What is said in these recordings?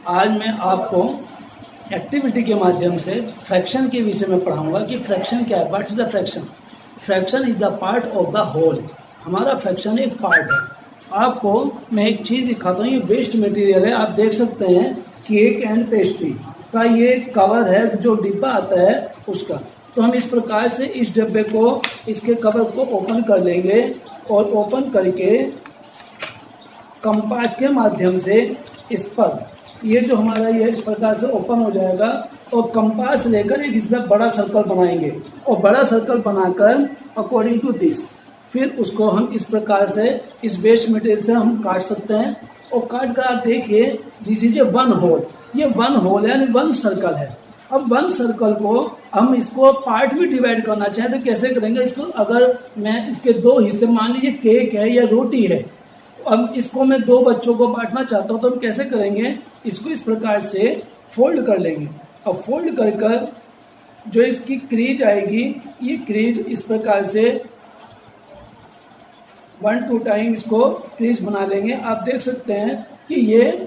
आज मैं आपको एक्टिविटी के माध्यम से फ्रैक्शन के विषय में पढ़ाऊंगा कि फ्रैक्शन क्या है। What is the fraction? Fraction is the part of the whole. हमारा फ्रैक्शन एक पार्ट है। आपको मैं एक चीज़ दिखाता हूँ। ये वेस्ट मटेरियल है, आप देख सकते हैं केक एंड पेस्ट्री का ये कवर है, जो डिब्बा आता है उसका। तो हम इस प्रकार से इस डिब्बे को, इसके कवर को ओपन कर लेंगे और ओपन करके कंपास के माध्यम से इस पर ये जो हमारा ये इस प्रकार से ओपन हो जाएगा और कंपास लेकर एक इसमें बड़ा सर्कल बनाएंगे और बड़ा सर्कल बनाकर अकॉर्डिंग टू दिस फिर उसको हम इस प्रकार से इस वेस्ट मटेरियल से हम काट सकते हैं। और काट कर आप देखिए, this is a one whole. ये वन होल है यानी वन सर्कल है। अब वन सर्कल को हम इसको पार्ट में डिवाइड करना चाहें तो कैसे करेंगे इसको? अगर मैं इसके दो हिस्से, मान लीजिए केक है या रोटी है, अब इसको मैं दो बच्चों को बांटना चाहता हूं तो हम कैसे करेंगे? इसको इस प्रकार से फोल्ड कर लेंगे। अब फोल्ड कर कर जो इसकी क्रीज आएगी, ये क्रीज इस प्रकार से 1-2 टाइम इसको क्रीज बना लेंगे। आप देख सकते हैं कि ये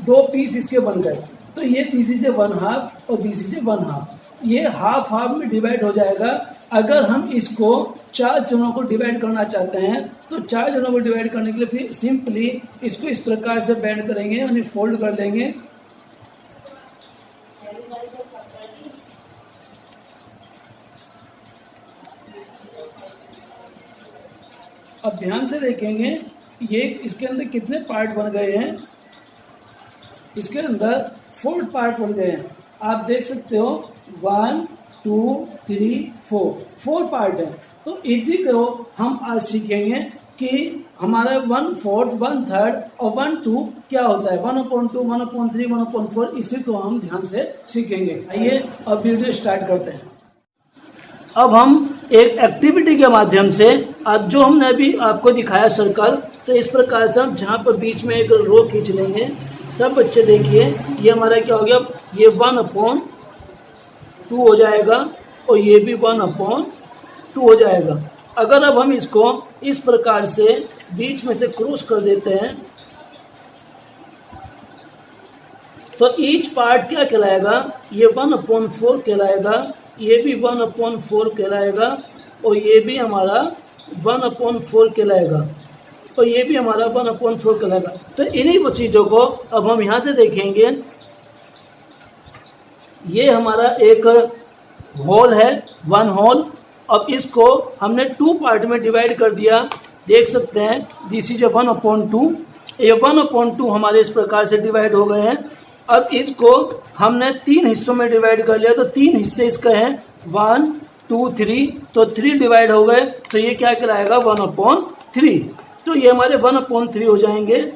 दो पीस इसके बन गए। तो ये दिस इज ए 1/2 और दिस इज ए 1/2। ये हाफ हाफ में डिवाइड हो जाएगा। अगर हम इसको 4 जनों को डिवाइड करना चाहते हैं तो 4 जनों को डिवाइड करने के लिए फिर सिंपली इसको इस प्रकार से बेंड करेंगे यानी फोल्ड कर लेंगे। अब ध्यान से देखेंगे ये इसके अंदर कितने पार्ट बन गए हैं। इसके अंदर 4 पार्ट बन गए हैं। आप देख सकते हो 1 2 3 4 पार्ट है। तो इसी को हम आज सीखेंगे कि हमारा 1/4, 1/3 और 1/2 क्या होता है। 1/2, 1/3, 1/4 इसी को हम ध्यान से सीखेंगे। आइए अब वीडियो स्टार्ट करते हैं। अब हम एक एक्टिविटी के माध्यम से आज जो हमने अभी आपको दिखाया सर्कल, तो इस प्रकार से हम जहाँ पर बीच में एक रो खींच लेंगे। सब बच्चे देखिए, ये हमारा क्या हो गया? ये 1/2 हो जाएगा और ये भी 1/2 हो जाएगा। अगर अब हम इसको इस प्रकार से बीच में से क्रॉस कर देते हैं तो ईच पार्ट क्या कहलाएगा? ये 1/4 कहलाएगा, ये भी 1/4 कहलाएगा और ये भी हमारा 1/4 कहलाएगा और ये भी हमारा 1/4 कहलाएगा। तो इन्हीं चीज़ों को अब हम यहाँ से देखेंगे। ये हमारा एक होल है, 1 होल। अब इसको हमने 2 पार्ट में डिवाइड कर दिया। देख सकते हैं दिस इज 1/2। ये 1/2 हमारे इस प्रकार से डिवाइड हो गए हैं। अब इसको हमने 3 हिस्सों में डिवाइड कर लिया। तो 3 हिस्से इसके हैं 1 2 3। तो 3 डिवाइड हो गए तो ये क्या कहलाएगा? 1/3। तो ये हमारे 1/3 हो जाएंगे।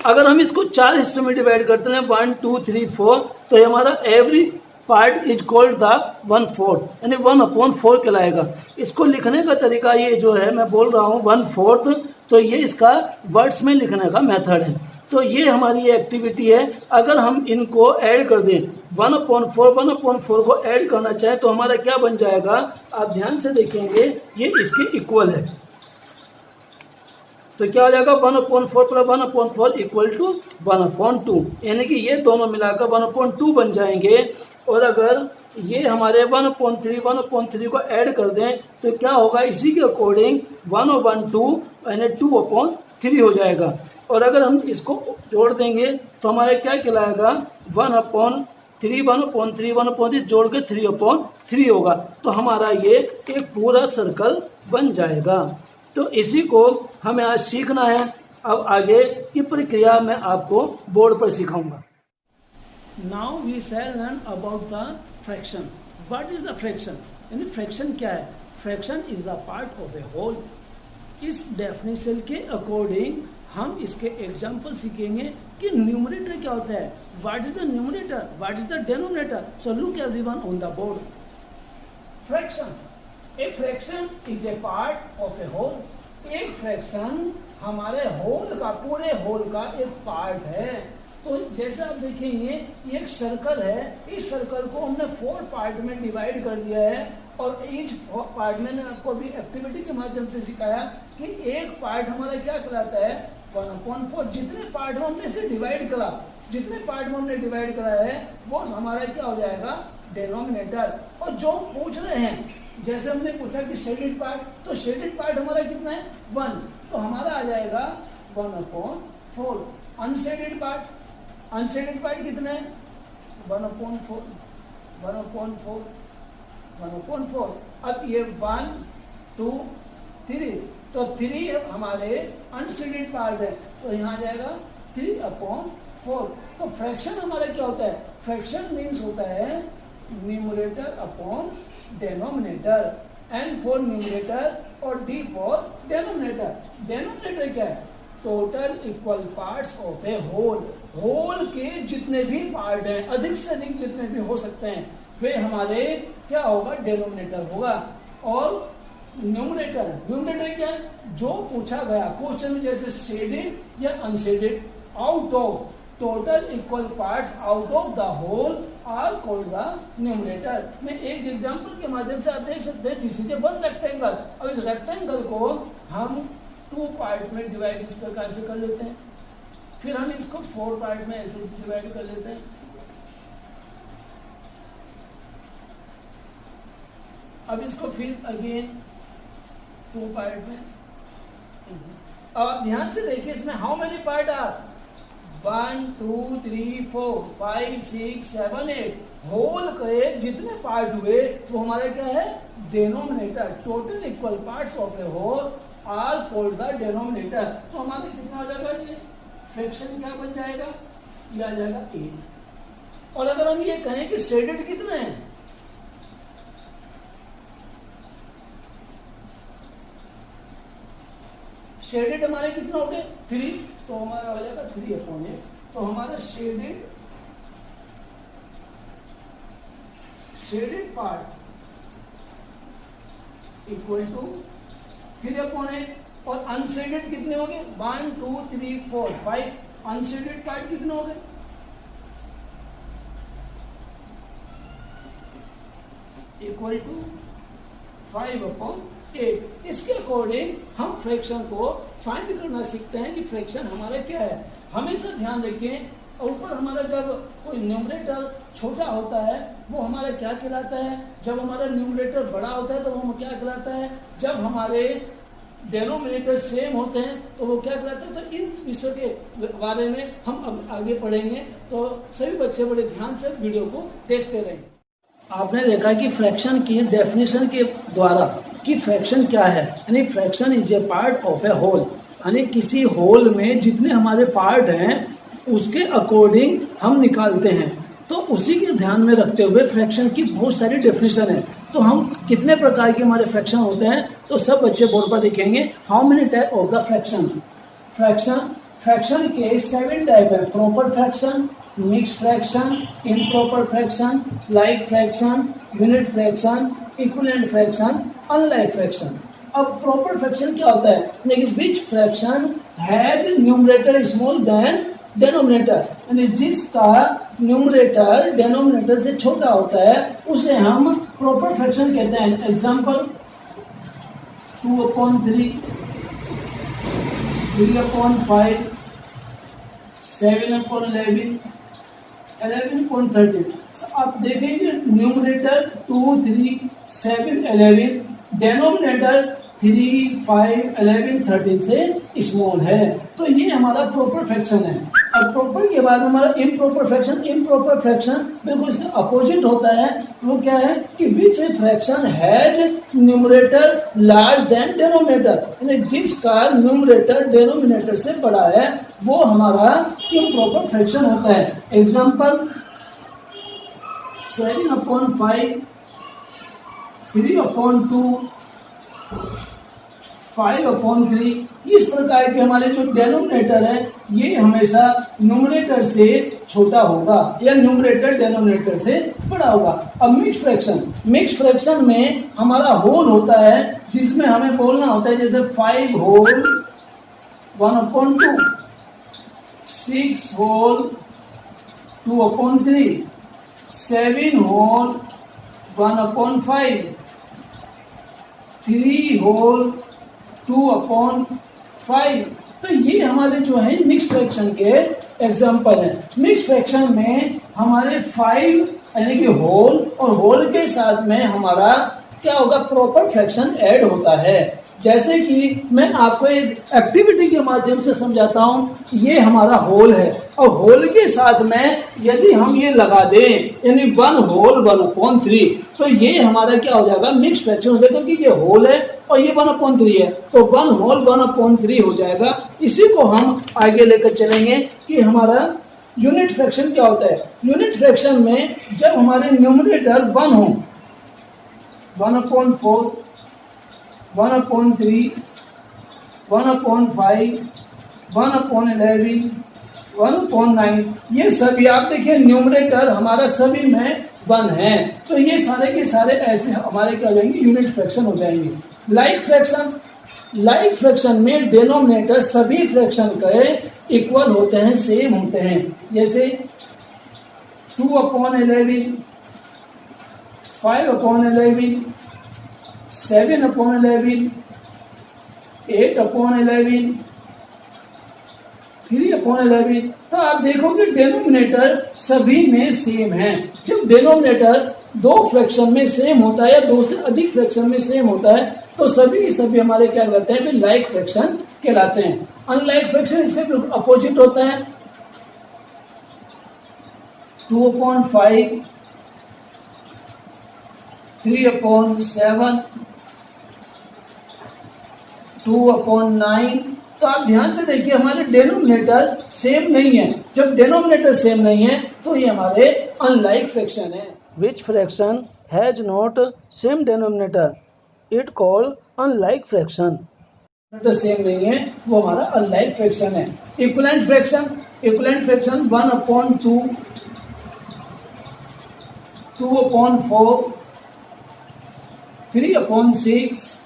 अगर हम इसको 4 हिस्सों में डिवाइड करते हैं 1 2 3 4, तो ये हमारा every part is called the 1/4 यानी 1/4 कहलाएगा। इसको लिखने का तरीका ये जो है, मैं बोल रहा हूँ 1/4, तो ये इसका वर्ड्स में लिखने का मेथड है। तो ये हमारी एक्टिविटी है। अगर हम इनको ऐड कर दें 1/4 को ऐड करना चाहें तो हमारा क्या बन जाएगा? आप ध्यान से देखेंगे ये इसके इक्वल है। तो क्या हो जाएगा? 1/4 + 1/4 = 1/2 यानी कि ये दोनों मिलाकर 1/2 बन जाएंगे। और अगर ये हमारे 1/3 को ऐड कर दें तो क्या होगा? इसी के अकॉर्डिंग 1/2 यानी 2/3 हो जाएगा। और अगर हम इसको जोड़ देंगे तो हमारा क्या कहलाएगा? 1/3 1/3 जोड़ के 3/3 होगा। तो हमारा ये एक पूरा सर्कल बन जाएगा। तो इसी को हमें आज सीखना है। अब आगे की प्रक्रिया मैं आपको बोर्ड पर सिखाऊंगा। Now we shall learn about the fraction. What is the fraction? यानी फ्रैक्शन क्या है? Fraction is the part of a whole. इस डेफिनेशन के अकॉर्डिंग हम इसके एग्जाम्पल सीखेंगे कि न्यूमरेटर क्या होता है। What is the numerator, what is the denominator? So look everyone on the board. Fraction, a fraction is a part of a whole. एक फ्रैक्शन हमारे होल का, पूरे होल का एक पार्ट है। तो जैसे आप देखेंगे ये एक सर्कल है। इस सर्कल को हमने 4 पार्ट में डिवाइड कर दिया है और ईच पार्ट मैंने आपको अभी एक्टिविटी के माध्यम से सिखाया कि एक पार्ट हमारा क्या कहलाता है? 1/4। जितने पार्ट हमने से डिवाइड करा जितने पार्ट में हमने डिवाइड करा है वो हमारा क्या हो जाएगा, डिनोमिनेटर। और जो पूछ रहे हैं, जैसे हमने पूछा कि शेडेड पार्ट, तो शेडेड पार्ट हमारा कितना है 1, तो हमारा आ जाएगा 1/4। अनशेडेड पार्ट कितना है 1/4। अब ये 1 2 3, तो 3 हमारे अनशेडेड पार्ट है, तो यहाँ आ जाएगा 3/4। तो फ्रैक्शन हमारा क्या होता है, फ्रैक्शन मीन्स होता है numerator upon denominator, n for numerator और d फॉर डेनोमिनेटर। डेनोमिनेटर क्या है, total equal parts of a whole. Whole के जितने भी पार्ट हैं, अधिक से अधिक जितने भी हो सकते हैं, वे हमारे क्या होगा, डेनोमिनेटर होगा। और न्यूमरेटर क्या है, जो पूछा गया क्वेश्चन में, जैसे शेडेड या unshaded, out of total equal parts out of the whole are called the numerator. मैं एक एग्जांपल के माध्यम से आप देख सकते हैं, this is a one rectangle. अब इस रेक्टेंगल को हम 2 पार्ट में डिवाइड इस प्रकार से कर लेते हैं, फिर हम इसको 4 पार्ट में ऐसे डिवाइड कर लेते हैं। अब इसको फिर अगेन 2 पार्ट में। अब ध्यान से देखिए, इसमें how many part are 1 2 3 4 5 6 7 8। Whole के जितने पार्ट हुए वो हमारा क्या है, denominator. Total equal parts of a whole are called the denominator. तो हमारा कितना हो जाएगा, ये फ्रैक्शन क्या बन जाएगा, ये आ जाएगा 8। और अगर हम ये कहें कि शेडेड कितने हैं, शेडेड हमारे कितना हो गए 3, तो हमारा हो जाएगा 3/8। तो हमारा शेडेड पार्ट इक्वल टू 3/8। और अनशेडेड कितने हो गए 1 2 3 4 5। अनशेडेड पार्ट कितने हो गए, इक्वल टू 5/8। इसके अकॉर्डिंग हम फ्रैक्शन को फाइंड करना सीखते हैं कि फ्रैक्शन हमारा क्या है। हमेशा ध्यान रखें, ऊपर हमारा जब कोई न्यूमरेटर छोटा होता है वो हमारा क्या कहलाता है, जब हमारा न्यूमरेटर बड़ा होता है तो वो क्या कहलाता है, जब हमारे डेनोमिनेटर सेम होते हैं तो वो क्या कहलाता है। तो इन विषयों के बारे में हम अब आगे पढ़ेंगे, तो सभी बच्चे बड़े ध्यान से वीडियो को देखते रहें। आपने देखा कि फ्रैक्शन की डेफिनेशन के द्वारा कि फ्रैक्शन क्या है, यानी fraction is a part of a whole, यानी किसी होल में जितने हमारे पार्ट हैं उसके अकॉर्डिंग हम निकालते हैं। तो उसी के ध्यान में रखते हुए फ्रैक्शन की बहुत सारी डेफिनेशन है। तो हम कितने प्रकार के हमारे फ्रैक्शन होते हैं, तो सब बच्चे बोर्ड पर देखेंगे how many type of the fraction. Fraction के 7 टाइप है, proper fraction, mix fraction, improper fraction, like fraction, unit fraction, equivalent fraction, unlike fraction. अब प्रॉपर फ्रैक्शन क्या होता है, लेकिन which fraction has numerator small than denominator, यानी जिसका numerator denominator से छोटा होता है उसे हम प्रॉपर फ्रैक्शन कहते हैं। एग्जांपल 2/3, 3/5, 7/11, 11/13। आप देखेंगे न्यूमरेटर 2 3 7 11, डेनोमिनेटर 3 5 11 13 से स्मॉल है। तो ये हमारा प्रॉपर फ्रैक्शन है। अब प्रॉपर के बाद हमारा इम्प्रॉपर फ्रैक्शन बिल्कुल इसका अपोजिट होता है। वो क्या है कि which fraction has numerator large than denominator, यानी जिसका न्यूमरेटर डेनोमिनेटर से बड़ा है वो हमारा इम्प्रॉपर फ्रैक्शन होता है। एग्जांपल 7/5, 3/2, 5/3। इस प्रकार के हमारे जो डेनोमिनेटर है ये हमेशा न्यूमरेटर से छोटा होगा या न्यूमरेटर डेनोमिनेटर से बड़ा होगा। अब मिक्स फ्रैक्शन में हमारा होल होता है जिसमें हमें बोलना होता है, जैसे 5 होल 1/2, 6 होल 2/3, 7 होल 1/5, 3 होल 2/5, तो ये हमारे जो है मिक्स फ्रैक्शन के एग्जाम्पल हैं। मिक्स फ्रैक्शन में हमारे 5 यानी कि होल और होल के साथ में हमारा क्या होगा, प्रॉपर फ्रैक्शन ऐड होता है। जैसे कि मैं आपको एक एक्टिविटी के माध्यम से समझाता हूं। ये हमारा होल है और होल के साथ में यदि हम ये लगा दें यानी 1 होल 1/3, तो ये हमारा क्या हो जाएगा, मिक्स फ्रैक्शन हो जाएगा, क्योंकि ये होल है और ये 1/3 है, तो 1 होल 1/3 हो जाएगा। इसी को हम आगे लेकर चलेंगे कि हमारा यूनिट फ्रैक्शन क्या होता है। यूनिट फ्रैक्शन में जब हमारे न्यूमरेटर 1 हो, 1/4, 1/3, 1/5, 1/11, 1/9, ये सभी आप देखिए न्यूमरेटर हमारा सभी में 1 है, तो ये सारे के सारे ऐसे हमारे क्या हो जाएंगे, यूनिट फ्रैक्शन हो जाएंगे। लाइक फ्रैक्शन, लाइक फ्रैक्शन में डिनोमिनेटर सभी फ्रैक्शन के इक्वल होते हैं, सेम होते हैं। जैसे 2/11, 5/11, 7/11, 8/11, 3/11, तो आप देखोगे डिनोमिनेटर सभी में सेम है। जब डिनोमिनेटर 2 फ्रैक्शन में सेम होता है या 2 से अधिक फ्रैक्शन में सेम होता है, तो सभी हमारे क्या कहलाते हैं, लाइक फ्रैक्शन कहलाते हैं। अनलाइक फ्रैक्शन इसके अपोजिट होता है। 2/5, 3/7, 2/9, तो आप ध्यान से देखिए हमारे डिनोमिनेटर सेम नहीं है। जब डिनोमिनेटर सेम नहीं है तो ये हमारे अनलाइक फ्रैक्शन है। विच fraction has not same denominator, it called unlike fraction. Same नहीं है वो हमारा अनलाइक फ्रैक्शन है। इक्विवेलेंट फ्रैक्शन, इक्विवेलेंट फ्रैक्शन 1/2, 2/4, 3/6,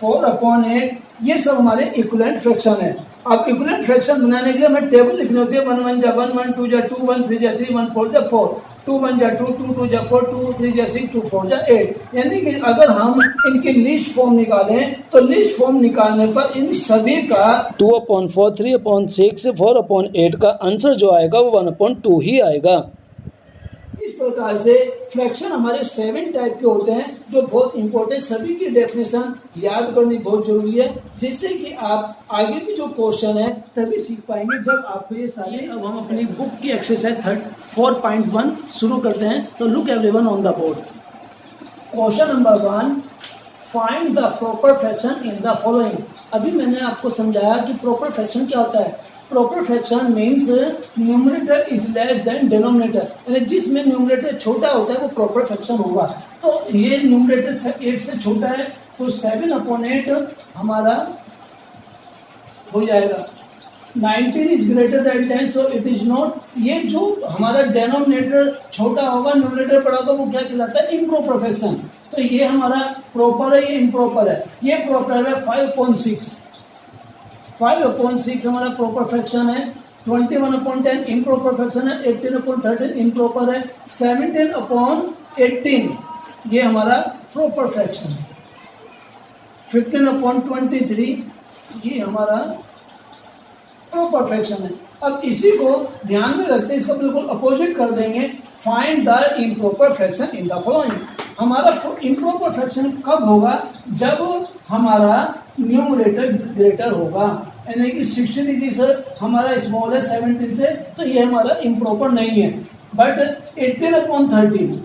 4/8, ये सब हमारे इक्विवेलेंट फ्रैक्शन है। अब इक्विवेलेंट फ्रैक्शन बनाने के लिए हमें टेबल लिखनी होती है। 1 1 जा 1 1 2 जा 2 1 3 जा 3 1 4 जा 4, 2 1 जा 2 2 2 जा 4 2 3 जा 6 2 4 जा 8। यानी कि अगर हम इनकी लिस्ट फॉर्म निकालें तो लिस्ट फॉर्म निकालने पर इन सभी का 2/4, 3/6, 4/8 का आंसर जो आएगा वो 1/2 ही आएगा। इस प्रकार से फ्रैक्शन हमारे 7 टाइप के होते हैं जो बहुत इंपॉर्टेंट, सभी की डेफिनेशन याद करनी बहुत जरूरी है, जिससे कि आप आगे की जो क्वेश्चन है तभी सीख पाएंगे जब आपको ये सारे। अब हम अपनी बुक की एक्सरसाइज 4.1 शुरू करते हैं। तो look everyone on the board. Question number 1, find the proper fraction in the following. अभी मैंने आपको समझाया कि प्रॉपर फ्रैक्शन क्या होता है। Proper fraction means numerator is less than denominator, यानी जिसमें न्यूमरेटर छोटा होता है वो प्रॉपर फ्रैक्शन होगा। तो ये न्यूमरेटर 8 से छोटा है तो 7/8 हमारा हो जाएगा। 19 is greater than 10 so it is not. ये जो हमारा डिनोमिनेटर छोटा होगा न्यूमरेटर बड़ा होगा वो क्या कहलाता है, इम्प्रॉपर फ्रैक्शन। तो ये हमारा प्रॉपर है, ये इम्प्रॉपर है। ये प्रॉपर है 5/6, 5/6 हमारा प्रॉपर फ्रैक्शन है। 21/10 इम्प्रॉपर फ्रैक्शन है। 18/13 इम्प्रॉपर है। 17/18 ये हमारा प्रॉपर फ्रैक्शन है। 15/23 ये हमारा प्रॉपर फ्रैक्शन है। अब इसी को ध्यान में रखते इसका बिल्कुल अपोजिट कर देंगे। Find the improper fraction in the following. हमारा इम्प्रॉपर फ्रैक्शन कब होगा, जब हमारा न्यूमरेटर ग्रेटर होगा, यानी कि 16 सर हमारा स्मॉल है 17 से, तो ये हमारा इम्प्रॉपर नहीं है। बट 18/13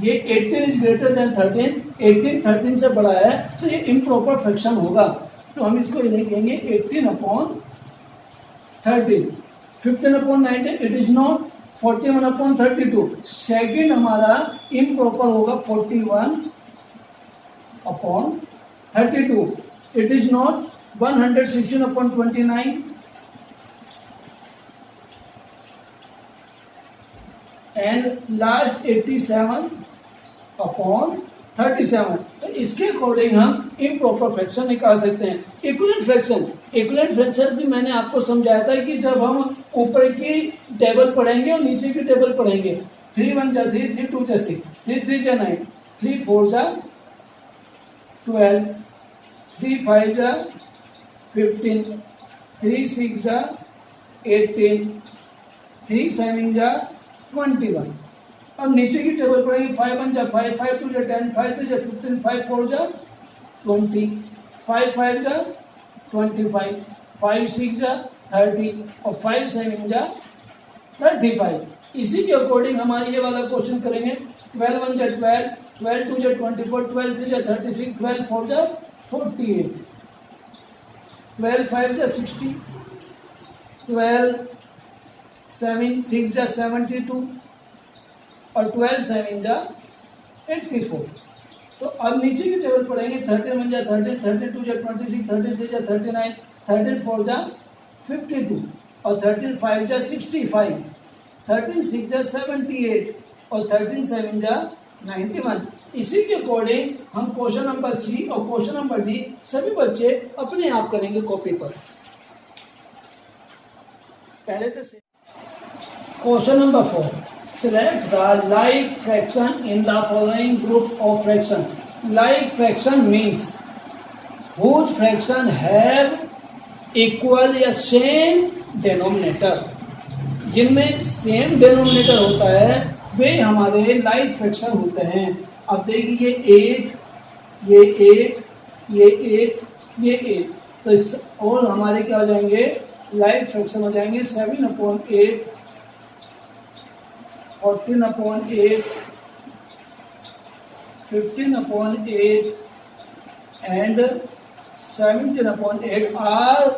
ये 18 इज ग्रेटर देन 13, 18 13 से बड़ा है तो ये इम्प्रॉपर फ्रैक्शन होगा। तो हम इसको लिखेंगे 18/13। 15/19 इट इज नॉट। 41/32 सेकेंड हमारा इम्प्रॉपर होगा 41/32 it is not. 116/29 and last 87/37। तो इसके अकॉर्डिंग हम इम्प्रॉपर फ्रैक्शन निकाल सकते हैं। इक्विवेलेंट फ्रैक्शन, इक्विवेलेंट फ्रैक्शन भी मैंने आपको समझाया था कि जब हम ऊपर की टेबल पढ़ेंगे और नीचे की टेबल पढ़ेंगे। 3 1 जा 3, 3 2 जा 6, 3 3 जा 9, 3 4 जा 12, 3 5 जा 15, 3 6 जा 18, 3 7 जा 21। अब नीचे की टेबल पढ़ेंगे 5 1 जा 5, 5 2 जा 10, 5 3 जा 15, 5 4 जा 20, 5 5 जा 25, 5 6 जा 30 और 5 7 जा 35। इसी के अकॉर्डिंग हमारे ये वाला क्वेश्चन करेंगे। 12 1 जा 12, 12 2 जा 24, 12 3 जा 36, 12 4 जा 48, 12 5 जा 60, 12 7 6 जा 72 और 12 7 जा 84। तो अब नीचे की टेबल पढ़ेंगे। 31 जा 30, 32 जा 26, 33 जा 39, 34 जा 52 और 13 5 जा 65, 13 6 जा 78 और 13 7 जा 91। इसी के अकॉर्डिंग हम क्वेश्चन नंबर सी और क्वेश्चन नंबर डी सभी बच्चे अपने आप करेंगे कॉपी पर। पहले से question number 4, select the like fraction in the following groups of fraction. Like fraction means whose fraction have equal या same denominator। जिनमें सेम डिनोमिनेटर होता है वे हमारे लाइक फ्रैक्शन होते हैं। अब देखिए ये 8, ये 8, ये 8, ये 8, तो इस और हमारे क्या हो जाएंगे लाइक फ्रैक्शन हो जाएंगे 7/8, 14/8, 15/8 and 17/8 are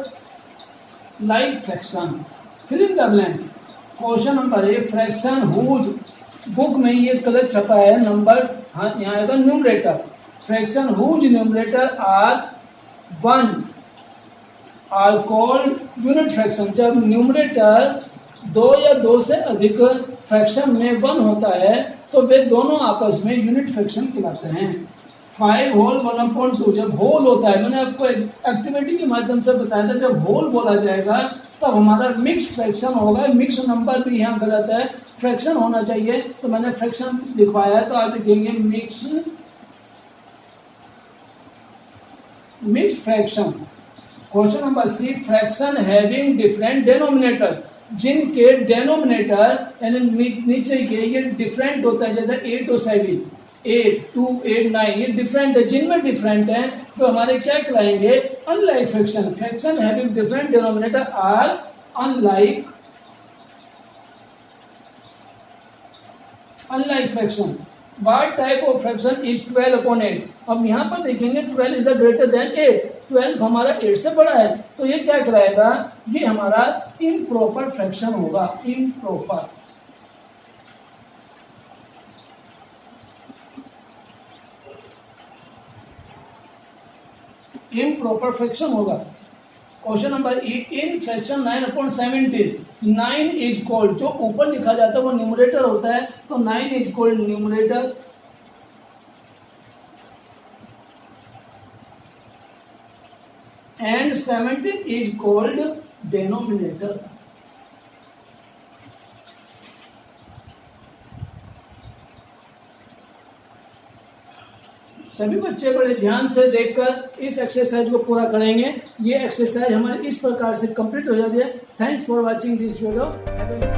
like fraction. Fill in the blanks. Question number 1, fraction whose, book में ये गलत छपा है नंबर, हाँ यहाँ आएगा numerator. Fraction whose numerator are 1 are called unit fraction. जब न्यूमरेटर 2 या 2 से अधिक फ्रैक्शन में 1 होता है तो वे दोनों आपस में यूनिट फ्रैक्शन कहलाते हैं। 5 होल 1/2 जब होल होता है, मैंने आपको एक्टिविटी के माध्यम से बताया था, जब होल बोला जाएगा तब हमारा मिक्स फ्रैक्शन होगा। मिक्स नंबर भी यहाँ गलत है, फ्रैक्शन होना चाहिए, तो मैंने फ्रैक्शन लिखवाया है, तो आप लिखेंगे mix fraction. Question number C, fraction having different denominator, जिनके डेनोमिनेटर यानी नीचे के ये डिफरेंट होता है, जैसे 8 और 7, 8 2 8 9 ये डिफरेंट है, जिनमें डिफरेंट है तो हमारे क्या कहलाएंगे unlike fraction. Fraction having different denominator are unlike fraction. What type of fraction is 12/8। अब यहाँ पर देखेंगे 12 इज द ग्रेटर देन 8, 12 हमारा 8 से बड़ा है, तो ये क्या कहलाएगा, ये हमारा इम्प्रॉपर फ्रैक्शन होगा। इम्प्रॉपर फ्रैक्शन होगा। Question number E, in fraction 9/17 9 is called, जो ऊपर लिखा जाता है वो न्यूमरेटर होता है, तो 9 is called numerator and 17 is called denominator. सभी बच्चे बड़े ध्यान से देखकर इस एक्सरसाइज को पूरा करेंगे। ये एक्सरसाइज हमारे इस प्रकार से कंप्लीट हो जाती है। Thanks for watching this video.